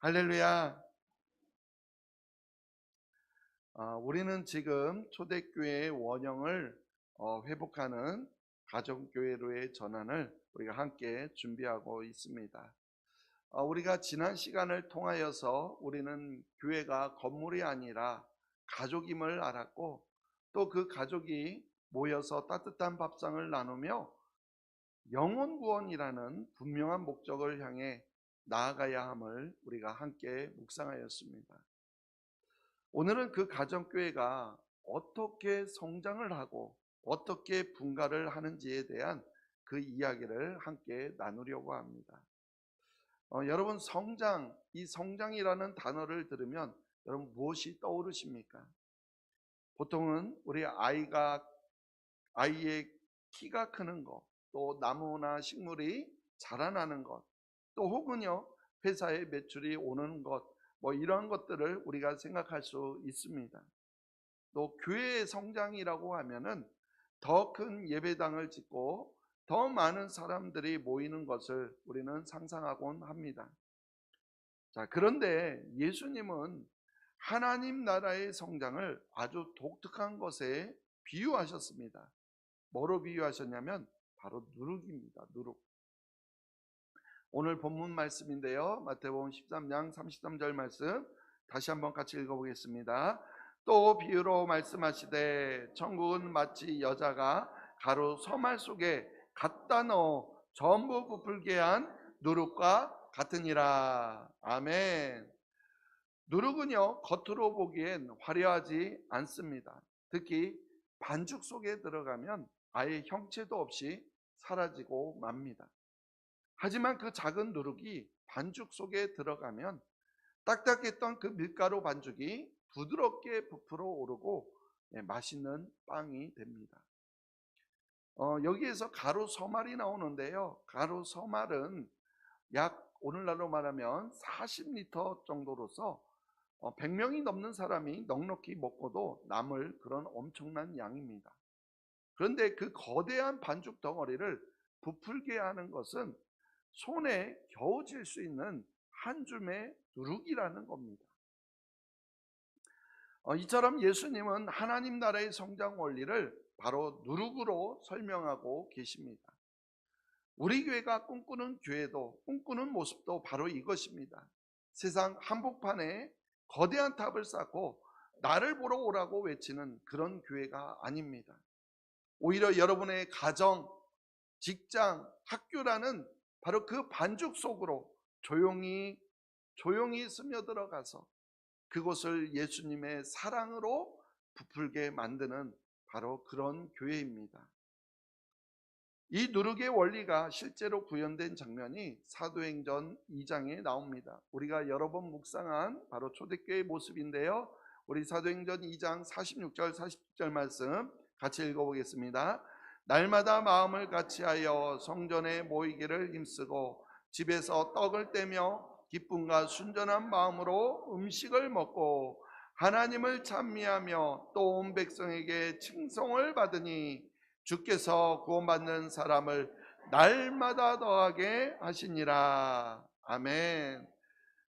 할렐루야. 우리는 지금 초대교회의 원형을 회복하는 가정교회로의 전환을 우리가 함께 준비하고 있습니다. 우리가 지난 시간을 통하여서 우리는 교회가 건물이 아니라 가족임을 알았고, 또 그 가족이 모여서 따뜻한 밥상을 나누며 영혼 구원이라는 분명한 목적을 향해 나아가야 함을 우리가 함께 묵상하였습니다. 오늘은 그 가정교회가 어떻게 성장을 하고 어떻게 분가를 하는지에 대한 그 이야기를 함께 나누려고 합니다. 여러분, 이 성장이라는 단어를 들으면 여러분 무엇이 떠오르십니까? 보통은 우리 아이의 키가 크는 것, 또 나무나 식물이 자라나는 것, 또 혹은요 회사의 매출이 오는 것, 이런 것들을 우리가 생각할 수 있습니다. 또 교회의 성장이라고 하면은 더 큰 예배당을 짓고 더 많은 사람들이 모이는 것을 우리는 상상하곤 합니다. 자, 그런데 예수님은 하나님 나라의 성장을 아주 독특한 것에 비유하셨습니다. 뭐로 비유하셨냐면 바로 누룩입니다. 누룩. 오늘 본문 말씀인데요, 마태복음 13장 33절 말씀 다시 한번 같이 읽어보겠습니다. 또 비유로 말씀하시되 천국은 마치 여자가 가루 서말 속에 갖다 넣어 전부 부풀게 한 누룩과 같으니라. 아멘. 누룩은요 겉으로 보기엔 화려하지 않습니다. 특히 반죽 속에 들어가면 아예 형체도 없이 사라지고 맙니다. 하지만 그 작은 누룩이 반죽 속에 들어가면 딱딱했던 그 밀가루 반죽이 부드럽게 부풀어 오르고 맛있는 빵이 됩니다. 여기에서 가루 서말이 나오는데요, 가루 서말은 약 오늘날로 말하면 40리터 정도로서 100명이 넘는 사람이 넉넉히 먹고도 남을 그런 엄청난 양입니다. 그런데 그 거대한 반죽 덩어리를 부풀게 하는 것은 손에 겨우 쥘 수 있는 한 줌의 누룩이라는 겁니다. 이처럼 예수님은 하나님 나라의 성장 원리를 바로 누룩으로 설명하고 계십니다. 우리 교회가 꿈꾸는 교회도, 꿈꾸는 모습도 바로 이것입니다. 세상 한복판에 거대한 탑을 쌓고 나를 보러 오라고 외치는 그런 교회가 아닙니다. 오히려 여러분의 가정, 직장, 학교라는 바로 그 반죽 속으로 조용히 스며들어가서 그곳을 예수님의 사랑으로 부풀게 만드는 바로 그런 교회입니다. 이 누룩의 원리가 실제로 구현된 장면이 사도행전 2장에 나옵니다. 우리가 여러 번 묵상한 바로 초대교회의 모습인데요, 우리 사도행전 2장 46절 47절 말씀 같이 읽어보겠습니다. 날마다 마음을 같이하여 성전에 모이기를 힘쓰고 집에서 떡을 떼며 기쁨과 순전한 마음으로 음식을 먹고 하나님을 찬미하며 또 온 백성에게 칭송을 받으니 주께서 구원받는 사람을 날마다 더하게 하시니라. 아멘.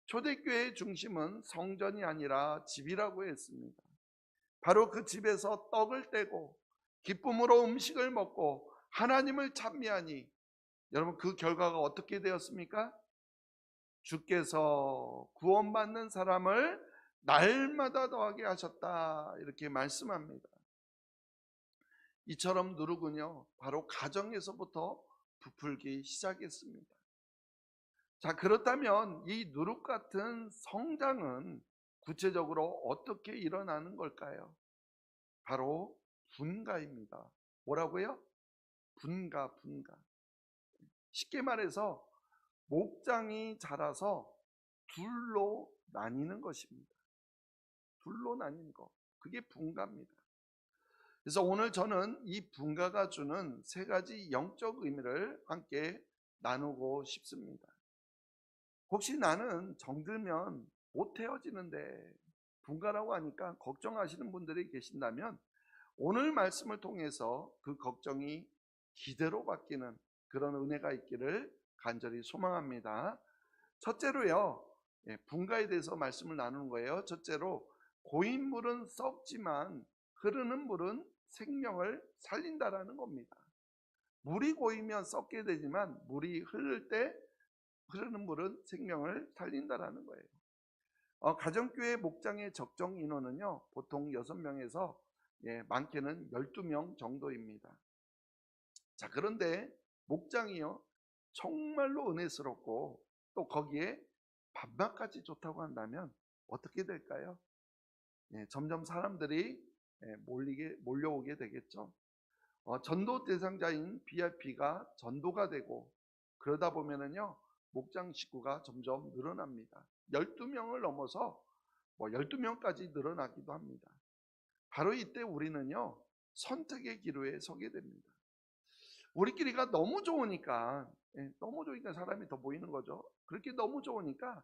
초대교회의 중심은 성전이 아니라 집이라고 했습니다. 바로 그 집에서 떡을 떼고 기쁨으로 음식을 먹고 하나님을 찬미하니 여러분 그 결과가 어떻게 되었습니까? 주께서 구원받는 사람을 날마다 더하게 하셨다, 이렇게 말씀합니다. 이처럼 누룩은요 바로 가정에서부터 부풀기 시작했습니다. 자, 그렇다면 이 누룩 같은 성장은 구체적으로 어떻게 일어나는 걸까요? 바로 분가입니다. 뭐라고요? 분가. 쉽게 말해서 목장이 자라서 둘로 나뉘는 것입니다. 둘로 나뉘는 것, 그게 분가입니다. 그래서 오늘 저는 이 분가가 주는 세 가지 영적 의미를 함께 나누고 싶습니다. 혹시 나는 정들면 못 헤어지는데 분가라고 하니까 걱정하시는 분들이 계신다면 오늘 말씀을 통해서 그 걱정이 기대로 바뀌는 그런 은혜가 있기를 간절히 소망합니다. 첫째로요, 분가에 대해서 말씀을 나누는 거예요. 첫째로 고인 물은 썩지만 흐르는 물은 생명을 살린다라는 겁니다. 물이 고이면 썩게 되지만 물이 흐를 때 흐르는 물은 생명을 살린다라는 거예요. 가정교회 목장의 적정 인원은요, 보통 6명에서 많게는 12명 정도입니다. 자, 그런데 목장이요, 정말로 은혜스럽고 또 거기에 밥맛까지 좋다고 한다면 어떻게 될까요? 점점 사람들이 몰려오게 되겠죠. 전도 대상자인 BRP가 전도가 되고 그러다 보면은요, 목장 식구가 점점 늘어납니다. 12명을 넘어서 12명까지 늘어나기도 합니다. 바로 이때 우리는요, 선택의 기로에 서게 됩니다. 우리끼리가 너무 좋으니까, 너무 좋으니까 사람이 더 모이는 거죠. 그렇게 너무 좋으니까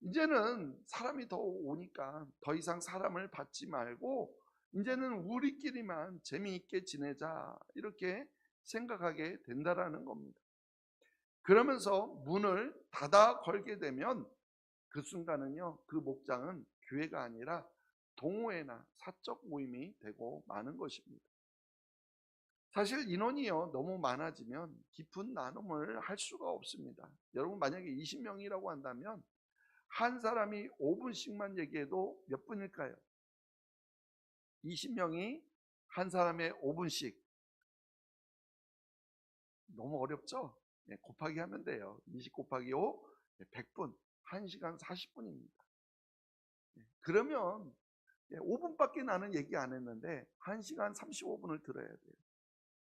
이제는 사람이 더 오니까 더 이상 사람을 받지 말고 이제는 우리끼리만 재미있게 지내자, 이렇게 생각하게 된다라는 겁니다. 그러면서 문을 닫아 걸게 되면 그 순간은요, 그 목장은 교회가 아니라 동호회나 사적 모임이 되고 마는 것입니다. 사실 인원이요, 너무 많아지면 깊은 나눔을 할 수가 없습니다. 여러분, 만약에 20명이라고 한다면 한 사람이 5분씩만 얘기해도 몇 분일까요? 20명이 한 사람의 5분씩. 너무 어렵죠? 곱하기 하면 돼요. 20 곱하기 5, 100분, 1시간 40분입니다. 그러면 5분밖에 나는 얘기 안 했는데 1시간 35분을 들어야 돼요.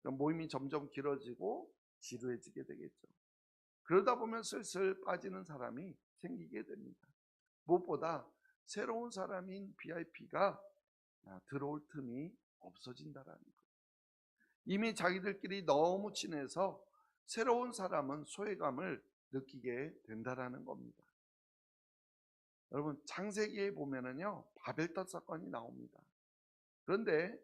그럼 모임이 점점 길어지고 지루해지게 되겠죠. 그러다 보면 슬슬 빠지는 사람이 생기게 됩니다. 무엇보다 새로운 사람인 BIP가 들어올 틈이 없어진다라는 거예요. 이미 자기들끼리 너무 친해서 새로운 사람은 소외감을 느끼게 된다라는 겁니다. 여러분, 창세기에 보면은요, 바벨탑 사건이 나옵니다. 그런데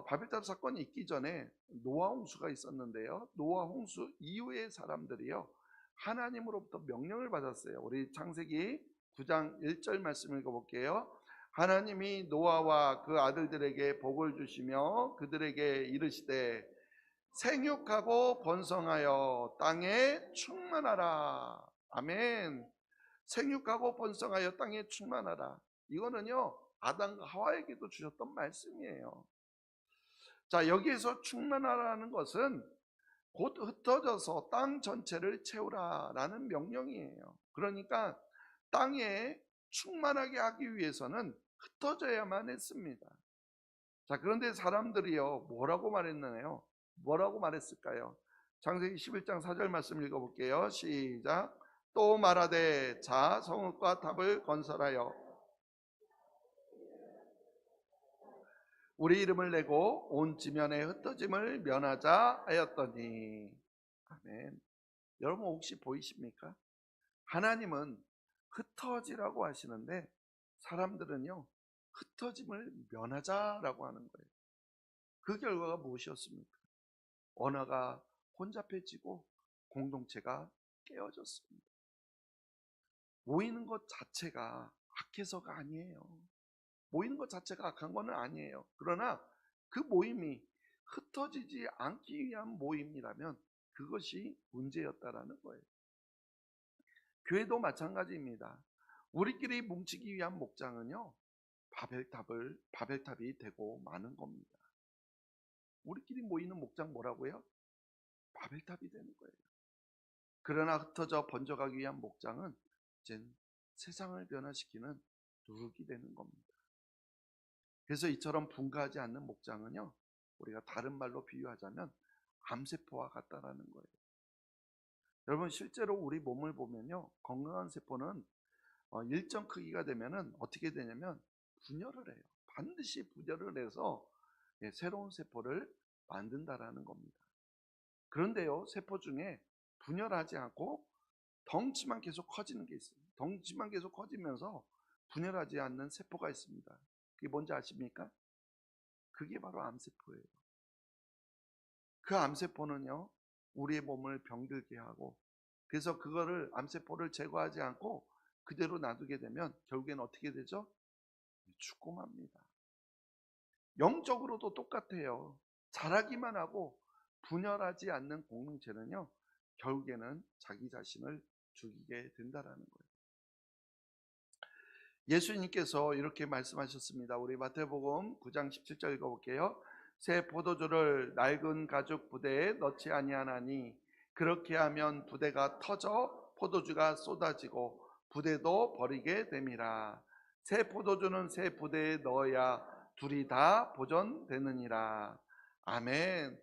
바벨탑 사건이 있기 전에 노아 홍수가 있었는데요, 노아 홍수 이후의 사람들이요, 하나님으로부터 명령을 받았어요. 우리 창세기 9장 1절 말씀 읽어볼게요. 하나님이 노아와 그 아들들에게 복을 주시며 그들에게 이르시되 생육하고 번성하여 땅에 충만하라. 아멘. 생육하고 번성하여 땅에 충만하라. 이거는요, 아담과 하와에게도 주셨던 말씀이에요. 자, 여기에서 충만하라는 것은 곧 흩어져서 땅 전체를 채우라라는 명령이에요. 그러니까 땅에 충만하게 하기 위해서는 흩어져야만 했습니다. 자, 그런데 사람들이요, 뭐라고 말했나요? 뭐라고 말했을까요? 창세기 11장 4절 말씀 읽어볼게요. 시작. 또 말하되 자 성읍과 탑을 건설하여 우리 이름을 내고 온 지면에 흩어짐을 면하자 하였더니. 아멘. 여러분, 혹시 보이십니까? 하나님은 흩어지라고 하시는데 사람들은요, 흩어짐을 면하자라고 하는 거예요. 그 결과가 무엇이었습니까? 언어가 혼잡해지고 공동체가 깨어졌습니다. 모이는 것 자체가 악해서가 아니에요. 모이는 것 자체가 악한 건 아니에요. 그러나 그 모임이 흩어지지 않기 위한 모임이라면 그것이 문제였다라는 거예요. 교회도 마찬가지입니다. 우리끼리 뭉치기 위한 목장은요, 바벨탑이 되고 마는 겁니다. 우리끼리 모이는 목장 뭐라고요? 바벨탑이 되는 거예요. 그러나 흩어져 번져가기 위한 목장은 이젠 세상을 변화시키는 누룩이 되는 겁니다. 그래서 이처럼 분가하지 않는 목장은요, 우리가 다른 말로 비유하자면 암세포와 같다라는 거예요. 여러분, 실제로 우리 몸을 보면요, 건강한 세포는 일정 크기가 되면은 어떻게 되냐면 분열을 해요. 반드시 분열을 해서 새로운 세포를 만든다라는 겁니다. 그런데요, 세포 중에 분열하지 않고 덩치만 계속 커지는 게 있어요. 덩치만 계속 커지면서 분열하지 않는 세포가 있습니다. 그게 뭔지 아십니까? 그게 바로 암세포예요. 그 암세포는요, 우리의 몸을 병들게 하고, 그래서 그거를 암세포를 제거하지 않고 그대로 놔두게 되면 결국엔 어떻게 되죠? 죽고 맙니다. 영적으로도 똑같아요. 잘하기만 하고 분열하지 않는 공동체는요, 결국에는 자기 자신을 죽이게 된다라는 거예요. 예수님께서 이렇게 말씀하셨습니다. 우리 마태복음 9장 17절 읽어볼게요. 새 포도주를 낡은 가죽 부대에 넣지 아니하나니 그렇게 하면 부대가 터져 포도주가 쏟아지고 부대도 버리게 됨이라. 새 포도주는 새 부대에 넣어야 둘이 다 보존되느니라. 아멘.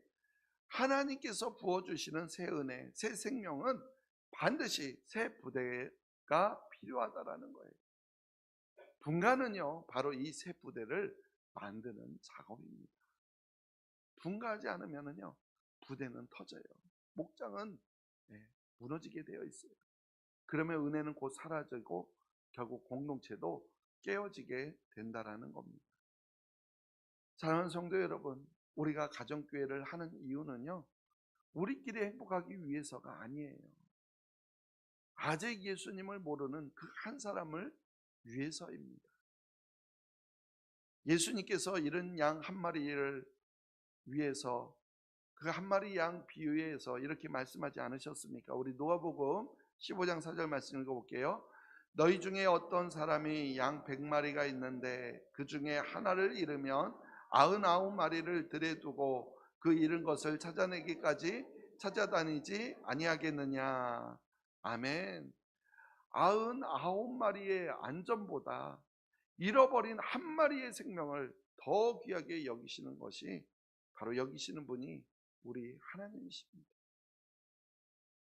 하나님께서 부어주시는 새 은혜, 새 생명은 반드시 새 부대가 필요하다라는 거예요. 분가는요, 바로 이 새 부대를 만드는 작업입니다. 분가하지 않으면요, 부대는 터져요. 목장은 무너지게 되어 있어요. 그러면 은혜는 곧 사라지고 결국 공동체도 깨어지게 된다라는 겁니다. 사랑하는 성도 여러분, 우리가 가정교회를 하는 이유는요, 우리끼리 행복하기 위해서가 아니에요. 아직 예수님을 모르는 그 한 사람을 위해서입니다. 예수님께서 이런 양 한 마리를 위해서 그 한 마리 양 비유에서 이렇게 말씀하지 않으셨습니까? 우리 누가복음 15장 4절 말씀 읽어볼게요. 너희 중에 어떤 사람이 양 100마리가 있는데 그 중에 하나를 잃으면 99마리를 들에 두고 그 잃은 것을 찾아내기까지 찾아다니지 아니하겠느냐. 아멘. 99마리의 안전보다 잃어버린 한 마리의 생명을 더 귀하게 여기시는 것이 바로 여기시는 분이 우리 하나님이십니다.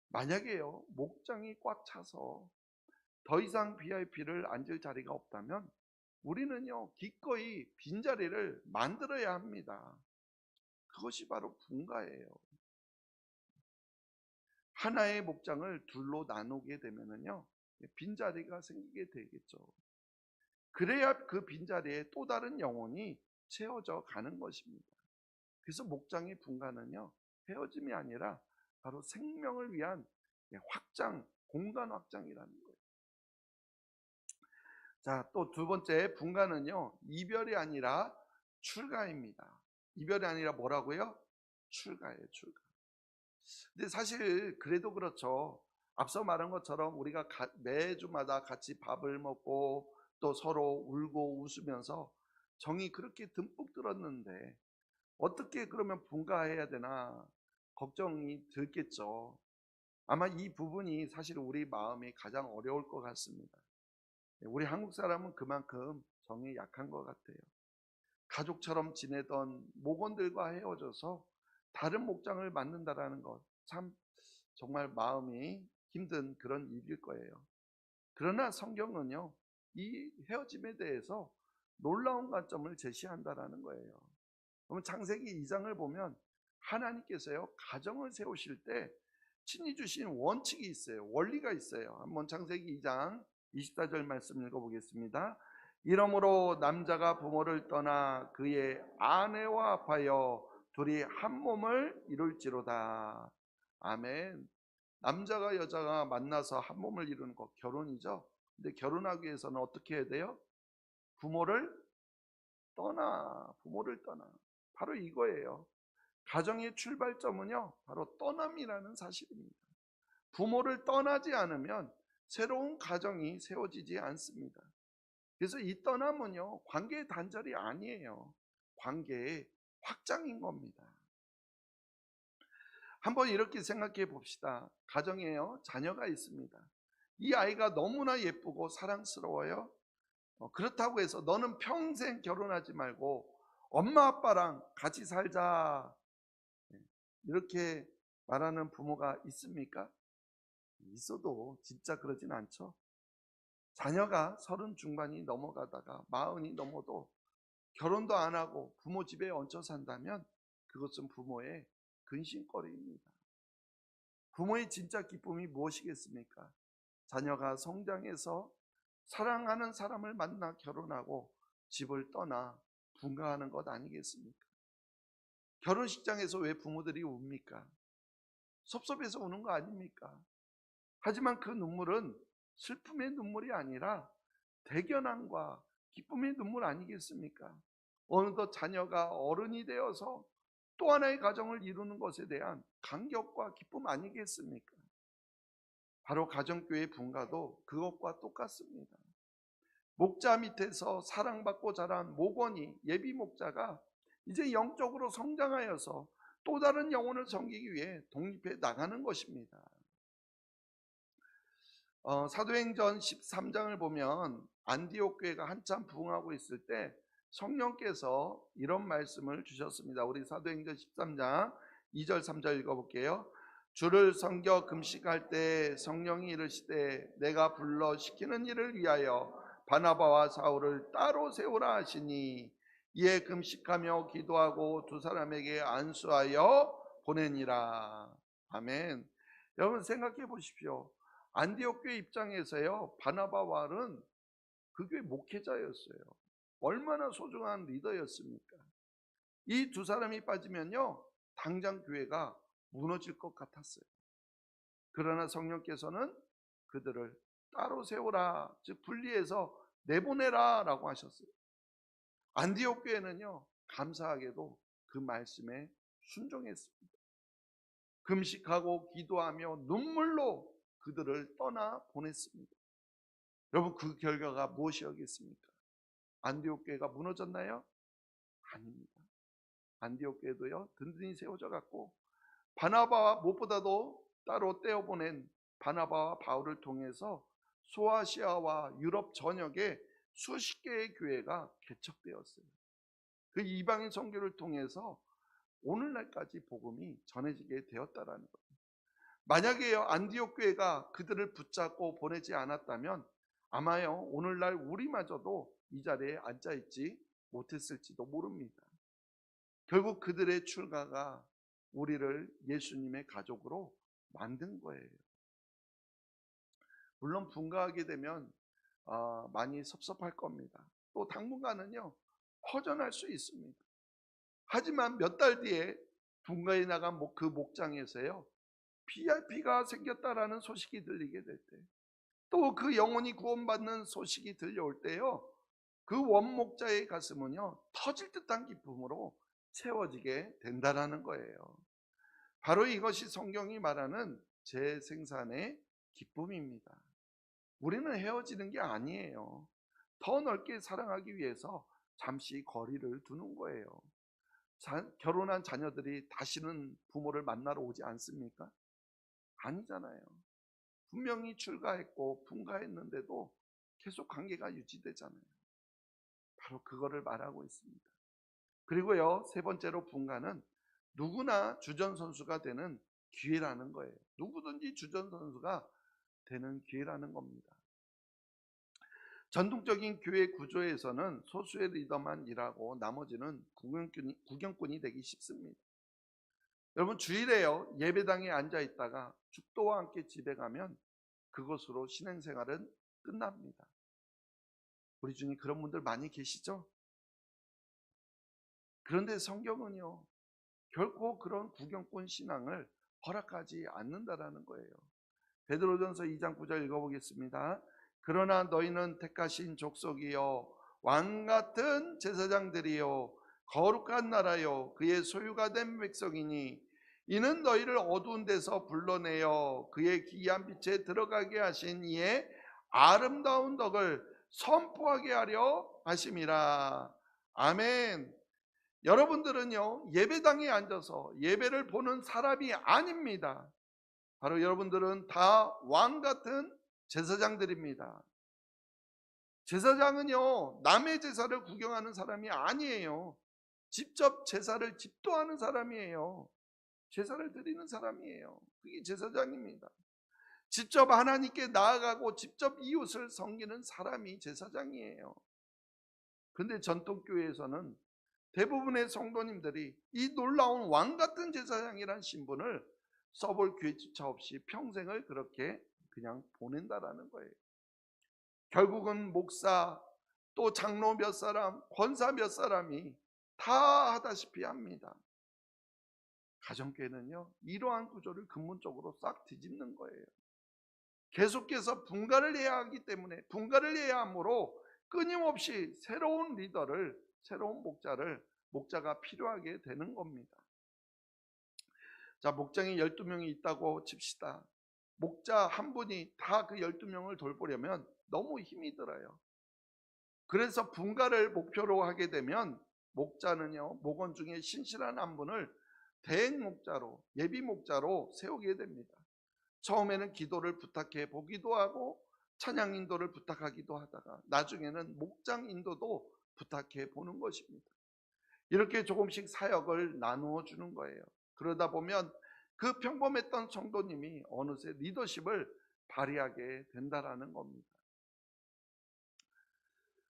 만약에요, 목장이 꽉 차서 더 이상 VIP를 앉을 자리가 없다면 우리는요, 기꺼이 빈자리를 만들어야 합니다. 그것이 바로 분가예요. 하나의 목장을 둘로 나누게 되면은요, 빈자리가 생기게 되겠죠. 그래야 그 빈자리에 또 다른 영혼이 채워져 가는 것입니다. 그래서 목장의 분가는요, 헤어짐이 아니라 바로 생명을 위한 확장, 공간 확장이라는 거예요. 자, 또 두 번째 분가는요, 이별이 아니라 출가입니다. 이별이 아니라 뭐라고요? 출가예요, 출가. 근데 사실 그래도 그렇죠. 앞서 말한 것처럼 우리가 매주마다 같이 밥을 먹고 또 서로 울고 웃으면서 정이 그렇게 듬뿍 들었는데 어떻게 그러면 분가해야 되나 걱정이 들겠죠. 아마 이 부분이 사실 우리 마음이 가장 어려울 것 같습니다. 우리 한국 사람은 그만큼 정이 약한 것 같아요. 가족처럼 지내던 목원들과 헤어져서 다른 목장을 만든다라는 것, 참 정말 마음이 힘든 그런 일일 거예요. 그러나 성경은요, 이 헤어짐에 대해서 놀라운 관점을 제시한다라는 거예요. 그러면 창세기 2장을 보면 하나님께서요, 가정을 세우실 때 친히 주신 원칙이 있어요. 원리가 있어요. 한번 창세기 2장 24절 말씀 읽어보겠습니다. 이러므로 남자가 부모를 떠나 그의 아내와 합하여 둘이 한 몸을 이룰지로다. 아멘. 남자가 여자가 만나서 한 몸을 이루는 것, 결혼이죠. 근데 결혼하기 위해서는 어떻게 해야 돼요? 부모를 부모를 떠나. 바로 이거예요. 가정의 출발점은요, 바로 떠남이라는 사실입니다. 부모를 떠나지 않으면 새로운 가정이 세워지지 않습니다. 그래서 이 떠남은요, 관계의 단절이 아니에요. 관계의 확장인 겁니다. 한번 이렇게 생각해 봅시다. 가정에요, 자녀가 있습니다. 이 아이가 너무나 예쁘고 사랑스러워요. 그렇다고 해서 너는 평생 결혼하지 말고 엄마 아빠랑 같이 살자, 이렇게 말하는 부모가 있습니까? 있어도 진짜 그러진 않죠. 자녀가 30 중반이 넘어가다가 40이 넘어도 결혼도 안 하고 부모 집에 얹혀 산다면 그것은 부모의 근심거리입니다. 부모의 진짜 기쁨이 무엇이겠습니까? 자녀가 성장해서 사랑하는 사람을 만나 결혼하고 집을 떠나 분가하는 것 아니겠습니까? 결혼식장에서 왜 부모들이 웁니까? 섭섭해서 우는 거 아닙니까? 하지만 그 눈물은 슬픔의 눈물이 아니라 대견함과 기쁨의 눈물 아니겠습니까? 어느덧 자녀가 어른이 되어서 또 하나의 가정을 이루는 것에 대한 감격과 기쁨 아니겠습니까? 바로 가정교회 분가도 그것과 똑같습니다. 목자 밑에서 사랑받고 자란 목원이, 예비 목자가 이제 영적으로 성장하여서 또 다른 영혼을 섬기기 위해 독립해 나가는 것입니다. 사도행전 13장을 보면 안디옥 교회가 한참 부흥하고 있을 때 성령께서 이런 말씀을 주셨습니다. 우리 사도행전 13장 2절 3절 읽어볼게요. 주를 섬겨 금식할 때 성령이 이르시되 내가 불러 시키는 일을 위하여 바나바와 사울을 따로 세우라 하시니 이에 금식하며 기도하고 두 사람에게 안수하여 보내니라. 아멘. 여러분 생각해 보십시오. 안디옥 교회 입장에서요, 바나바와는 그 교회 목회자였어요. 얼마나 소중한 리더였습니까? 이 두 사람이 빠지면요, 당장 교회가 무너질 것 같았어요. 그러나 성령께서는 그들을 따로 세우라, 즉 분리해서 내보내라 라고 하셨어요. 안디옥 교회는요, 감사하게도 그 말씀에 순종했습니다. 금식하고 기도하며 눈물로 그들을 떠나 보냈습니다. 여러분, 그 결과가 무엇이었겠습니까? 안디옥 교회가 무너졌나요? 아닙니다. 안디옥 교회도요, 든든히 세워져 갔고, 바나바와 무엇보다도 따로 떼어보낸 바나바와 바울을 통해서 소아시아와 유럽 전역에 수십 개의 교회가 개척되었어요. 그 이방인 선교를 통해서 오늘날까지 복음이 전해지게 되었다라는 거예요. 만약에요, 안디옥 교회가 그들을 붙잡고 보내지 않았다면 아마요, 오늘날 우리마저도 이 자리에 앉아있지 못했을지도 모릅니다. 결국 그들의 출가가 우리를 예수님의 가족으로 만든 거예요. 물론 분가하게 되면 많이 섭섭할 겁니다. 또 당분간은요, 허전할 수 있습니다. 하지만 몇 달 뒤에 분가에 나간 그 목장에서요, VIP가 생겼다라는 소식이 들리게 될 때, 또 그 영혼이 구원받는 소식이 들려올 때요, 그 원목자의 가슴은요, 터질 듯한 기쁨으로 채워지게 된다라는 거예요. 바로 이것이 성경이 말하는 재생산의 기쁨입니다. 우리는 헤어지는 게 아니에요. 더 넓게 사랑하기 위해서 잠시 거리를 두는 거예요. 결혼한 자녀들이 다시는 부모를 만나러 오지 않습니까? 아니잖아요. 분명히 출가했고 분가했는데도 계속 관계가 유지되잖아요. 바로 그거를 말하고 있습니다. 그리고요, 세 번째로 분가는 누구나 주전선수가 되는 기회라는 거예요. 누구든지 주전선수가 되는 기회라는 겁니다. 전통적인 교회 구조에서는 소수의 리더만 일하고 나머지는 구경꾼이 되기 쉽습니다. 여러분, 주일에요, 예배당에 앉아 있다가 축도와 함께 집에 가면 그것으로 신앙생활은 끝납니다. 우리 중에 그런 분들 많이 계시죠? 그런데 성경은요, 결코 그런 구경꾼 신앙을 허락하지 않는다라는 거예요. 베드로전서 2장 9절 읽어보겠습니다. 그러나 너희는 택하신 족속이요 왕같은 제사장들이요 거룩한 나라요 그의 소유가 된 백성이니 이는 너희를 어두운 데서 불러내어 그의 기이한 빛에 들어가게 하신 이의 아름다운 덕을 선포하게 하려 하심이라. 아멘. 여러분들은요, 예배당에 앉아서 예배를 보는 사람이 아닙니다. 바로 여러분들은 다 왕같은 제사장들입니다. 제사장은요, 남의 제사를 구경하는 사람이 아니에요. 직접 제사를 집도하는 사람이에요. 제사를 드리는 사람이에요. 그게 제사장입니다. 직접 하나님께 나아가고 직접 이웃을 섬기는 사람이 제사장이에요. 그런데 전통교회에서는 대부분의 성도님들이 이 놀라운 왕같은 제사장이란 신분을 써볼 기회조차 없이 평생을 그렇게 그냥 보낸다라는 거예요. 결국은 목사, 또 장로 몇 사람, 권사 몇 사람이 다 하다시피 합니다. 가정교회는요, 이러한 구조를 근본적으로 싹 뒤집는 거예요. 계속해서 분가를 해야 하기 때문에, 분가를 해야 하므로 끊임없이 새로운 리더를, 새로운 목자가 필요하게 되는 겁니다. 자, 목장이 12명이 있다고 칩시다. 목자 한 분이 다 그 12명을 돌보려면 너무 힘이 들어요. 그래서 분가를 목표로 하게 되면 목자는요, 목원 중에 신실한 한 분을 대행 목자로, 예비 목자로 세우게 됩니다. 처음에는 기도를 부탁해 보기도 하고 찬양 인도를 부탁하기도 하다가 나중에는 목장 인도도 부탁해 보는 것입니다. 이렇게 조금씩 사역을 나누어 주는 거예요. 그러다 보면 그 평범했던 성도님이 어느새 리더십을 발휘하게 된다라는 겁니다.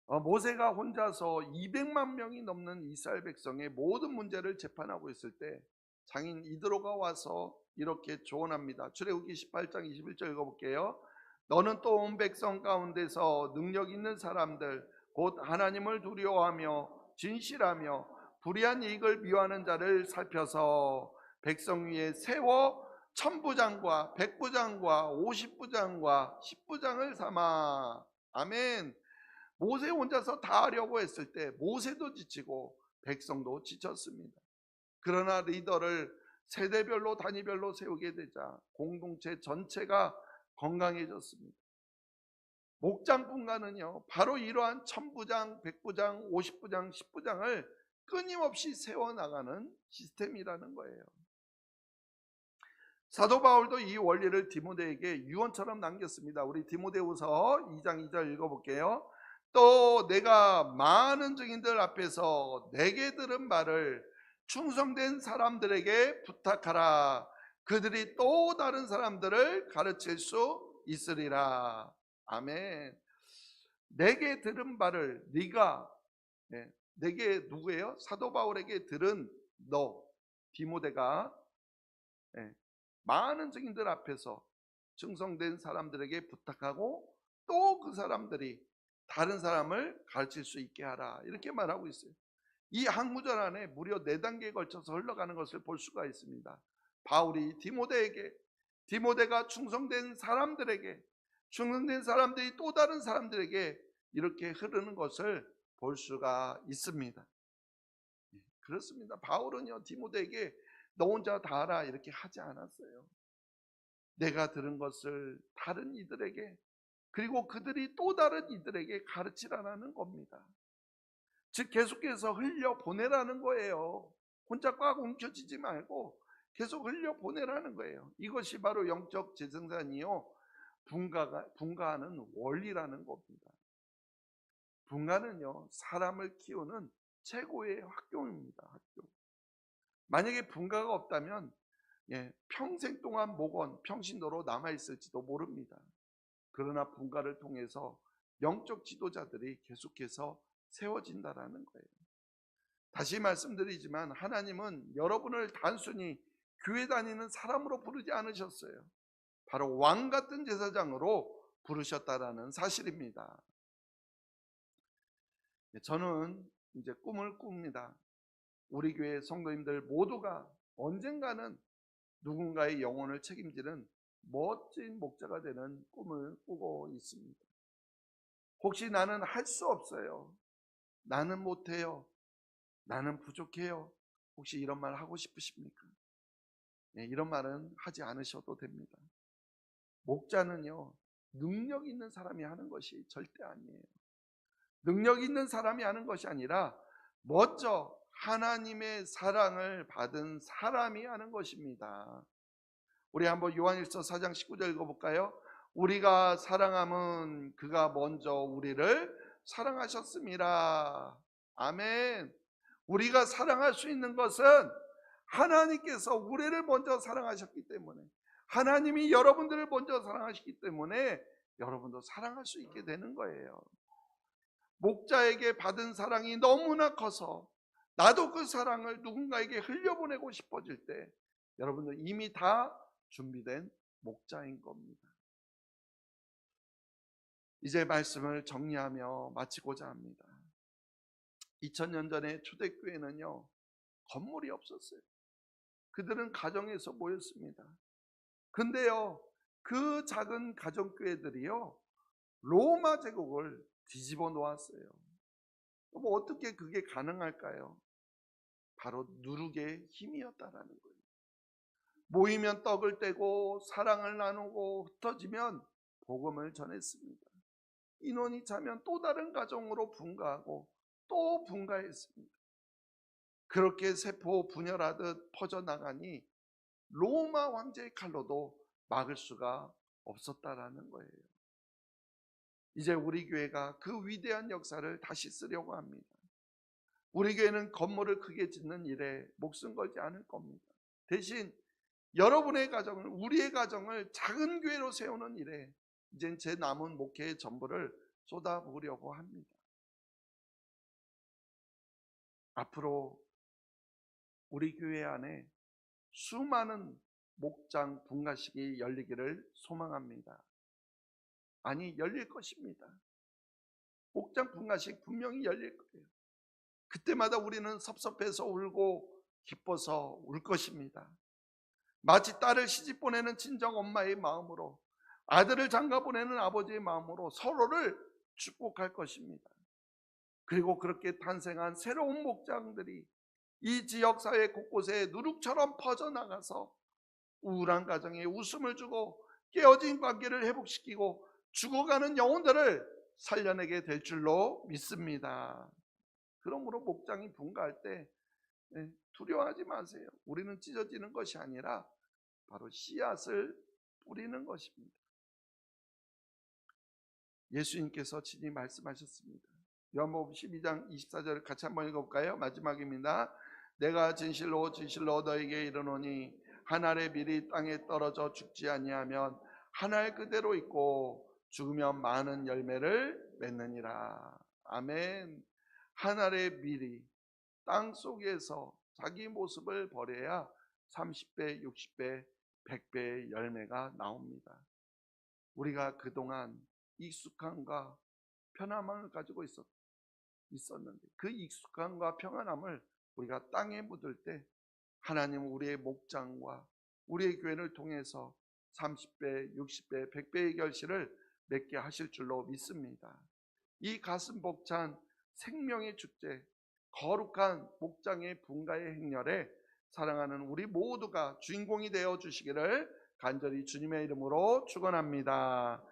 모세가 혼자서 200만 명이 넘는 이스라엘 백성의 모든 문제를 재판하고 있을 때 장인 이드로가 와서 이렇게 조언합니다. 출애굽기 18장 21절 읽어볼게요. 너는 또 온 백성 가운데서 능력 있는 사람들 곧 하나님을 두려워하며 진실하며 불의한 이익을 미워하는 자를 살펴서 백성 위에 세워 천부장과 백부장과 50부장과 10부장을 삼아. 아멘. 모세 혼자서 다 하려고 했을 때 모세도 지치고 백성도 지쳤습니다. 그러나 리더를 세대별로 단위별로 세우게 되자 공동체 전체가 건강해졌습니다. 목장 분가는요, 바로 이러한 천부장, 백부장, 50부장, 10부장을 끊임없이 세워나가는 시스템이라는 거예요. 사도 바울도 이 원리를 디모데에게 유언처럼 남겼습니다. 우리 디모데후서 2장 2절 읽어볼게요. 또 내가 많은 증인들 앞에서 내게 들은 말을 충성된 사람들에게 부탁하라. 그들이 또 다른 사람들을 가르칠 수 있으리라. 아멘. 내게 들은 말을 네가, 내게 누구예요? 사도 바울에게 들은 너 디모데가 많은 증인들 앞에서 충성된 사람들에게 부탁하고 또 그 사람들이 다른 사람을 가르칠 수 있게 하라. 이렇게 말하고 있어요. 이 한 구절 안에 무려 4단계에 걸쳐서 흘러가는 것을 볼 수가 있습니다. 바울이 디모데에게, 디모데가 충성된 사람들에게, 충성된 사람들이 또 다른 사람들에게 이렇게 흐르는 것을 볼 수가 있습니다. 그렇습니다. 바울은요, 디모데에게 너 혼자 다 알아 이렇게 하지 않았어요. 내가 들은 것을 다른 이들에게, 그리고 그들이 또 다른 이들에게 가르치라는 겁니다. 즉 계속해서 흘려보내라는 거예요. 혼자 꽉 움켜쥐지 말고 계속 흘려보내라는 거예요. 이것이 바로 영적 재생산이요, 분가하는 원리라는 겁니다. 분가는요, 사람을 키우는 최고의 학교입니다. 학교. 만약에 분가가 없다면 평생 동안 목원, 평신도로 남아있을지도 모릅니다. 그러나 분가를 통해서 영적 지도자들이 계속해서 세워진다라는 거예요. 다시 말씀드리지만 하나님은 여러분을 단순히 교회 다니는 사람으로 부르지 않으셨어요. 바로 왕 같은 제사장으로 부르셨다라는 사실입니다. 저는 이제 꿈을 꿉니다. 우리 교회 성도님들 모두가 언젠가는 누군가의 영혼을 책임지는 멋진 목자가 되는 꿈을 꾸고 있습니다. 혹시 나는 할 수 없어요, 나는 못해요, 나는 부족해요, 혹시 이런 말 하고 싶으십니까? 이런 말은 하지 않으셔도 됩니다. 목자는요, 능력 있는 사람이 하는 것이 절대 아니에요. 능력 있는 사람이 하는 것이 아니라 먼저 하나님의 사랑을 받은 사람이 하는 것입니다. 우리 한번 요한일서 4장 19절 읽어볼까요? 우리가 사랑함은 그가 먼저 우리를 사랑하셨습니다. 아멘. 우리가 사랑할 수 있는 것은 하나님께서 우리를 먼저 사랑하셨기 때문에, 하나님이 여러분들을 먼저 사랑하시기 때문에 여러분도 사랑할 수 있게 되는 거예요. 목자에게 받은 사랑이 너무나 커서 나도 그 사랑을 누군가에게 흘려보내고 싶어질 때 여러분들 이미 다 준비된 목자인 겁니다. 이제 말씀을 정리하며 마치고자 합니다. 2000년 전에 초대교회는요, 건물이 없었어요. 그들은 가정에서 모였습니다. 근데요, 그 작은 가정교회들이요 로마 제국을 뒤집어 놓았어요. 뭐 어떻게 그게 가능할까요? 바로 누룩의 힘이었다라는 거예요. 모이면 떡을 떼고 사랑을 나누고 흩어지면 복음을 전했습니다. 인원이 차면 또 다른 가정으로 분가하고 또 분가했습니다. 그렇게 세포 분열하듯 퍼져나가니 로마 황제의 칼로도 막을 수가 없었다라는 거예요. 이제 우리 교회가 그 위대한 역사를 다시 쓰려고 합니다. 우리 교회는 건물을 크게 짓는 일에 목숨 걸지 않을 겁니다. 대신 여러분의 가정을, 우리의 가정을 작은 교회로 세우는 일에 이젠 제 남은 목회의 전부를 쏟아부으려고 합니다. 앞으로 우리 교회 안에 수많은 목장 분가식이 열리기를 소망합니다. 아니, 열릴 것입니다. 목장 분가식 분명히 열릴 거예요. 그때마다 우리는 섭섭해서 울고 기뻐서 울 것입니다. 마치 딸을 시집 보내는 친정 엄마의 마음으로, 아들을 장가 보내는 아버지의 마음으로 서로를 축복할 것입니다. 그리고 그렇게 탄생한 새로운 목장들이 이 지역사회 곳곳에 누룩처럼 퍼져나가서 우울한 가정에 웃음을 주고 깨어진 관계를 회복시키고 죽어가는 영혼들을 살려내게 될 줄로 믿습니다. 그러므로 목장이 분가할 때 두려워하지 마세요. 우리는 찢어지는 것이 아니라 바로 씨앗을 뿌리는 것입니다. 예수님께서 친히 말씀하셨습니다. 요한복음 12장 24절을 같이 한번 읽어볼까요? 마지막입니다. 내가 진실로 진실로 너에게 이르노니 한 알의 밀이 땅에 떨어져 죽지 아니하면 한 알 그대로 있고 죽으면 많은 열매를 맺느니라. 아멘. 한 알의 밀이 땅 속에서 자기 모습을 버려야 30배, 60배, 100배의 열매가 나옵니다. 우리가 그동안 익숙함과 편안함을 가지고 있었는데 그 익숙함과 평안함을 우리가 땅에 묻을 때 하나님은 우리의 목장과 우리의 교회를 통해서 30배, 60배, 100배의 결실을 맺게 하실 줄로 믿습니다. 이 가슴 벅찬 생명의 축제, 거룩한 목장의 분가의 행렬에 사랑하는 우리 모두가 주인공이 되어 주시기를 간절히 주님의 이름으로 축원합니다.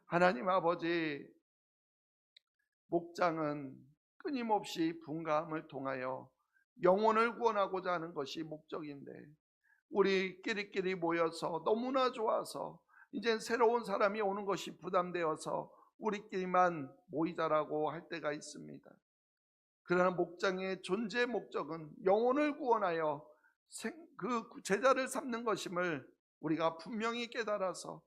하나님 아버지, 목장은 끊임없이 분가함을 통하여 영혼을 구원하고자 하는 것이 목적인데 우리끼리끼리 모여서 너무나 좋아서 이제 새로운 사람이 오는 것이 부담되어서 우리끼리만 모이자라고 할 때가 있습니다. 그러나 목장의 존재 목적은 영혼을 구원하여 그 제자를 삼는 것임을 우리가 분명히 깨달아서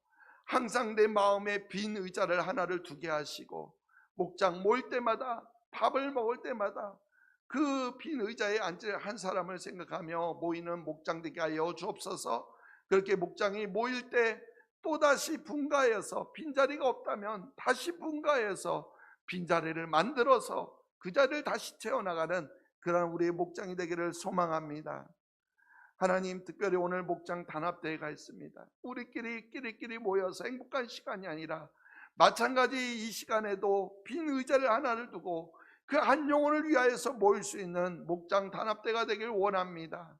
항상 내 마음에 빈 의자를 하나를 두게 하시고 목장 모일 때마다 밥을 먹을 때마다 그 빈 의자에 앉을 한 사람을 생각하며 모이는 목장 되게 하여 주옵소서. 그렇게 목장이 모일 때 또다시 분가해서 빈자리가 없다면 다시 분가해서 빈자리를 만들어서 그 자리를 다시 채워나가는 그런 우리의 목장이 되기를 소망합니다. 하나님, 특별히 오늘 목장 단합대회가 있습니다. 우리끼리 모여서 행복한 시간이 아니라 마찬가지 이 시간에도 빈 의자를 하나를 두고 그 한 영혼을 위하여서 모일 수 있는 목장 단합대가 되길 원합니다.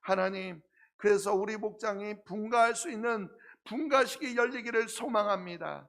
하나님, 그래서 우리 목장이 분가할 수 있는 분가식이 열리기를 소망합니다.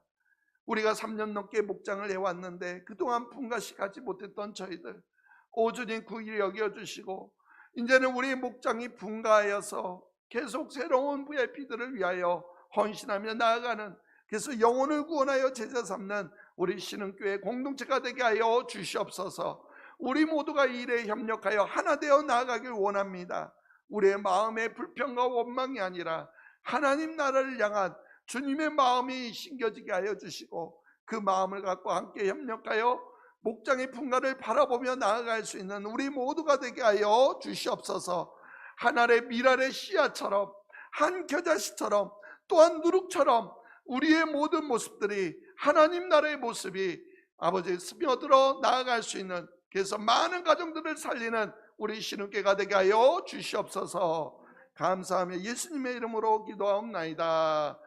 우리가 3년 넘게 목장을 해왔는데 그동안 분가식 하지 못했던 저희들 오주님 그 일 여겨주시고 이제는 우리 목장이 분가하여서 계속 새로운 VIP들을 위하여 헌신하며 나아가는, 그래서 영혼을 구원하여 제자 삼는 우리 신흥교회 공동체가 되게 하여 주시옵소서. 우리 모두가 이 일에 협력하여 하나 되어 나아가길 원합니다. 우리의 마음의 불평과 원망이 아니라 하나님 나라를 향한 주님의 마음이 심겨지게 하여 주시고 그 마음을 갖고 함께 협력하여 목장의 분가를 바라보며 나아갈 수 있는 우리 모두가 되게 하여 주시옵소서. 한 알의 밀알의 씨앗처럼, 한 겨자씨처럼, 또한 누룩처럼 우리의 모든 모습들이 하나님 나라의 모습이 아버지 스며들어 나아갈 수 있는, 그래서 많은 가정들을 살리는 우리 신흥교회가 되게 하여 주시옵소서. 감사하며 예수님의 이름으로 기도하옵나이다.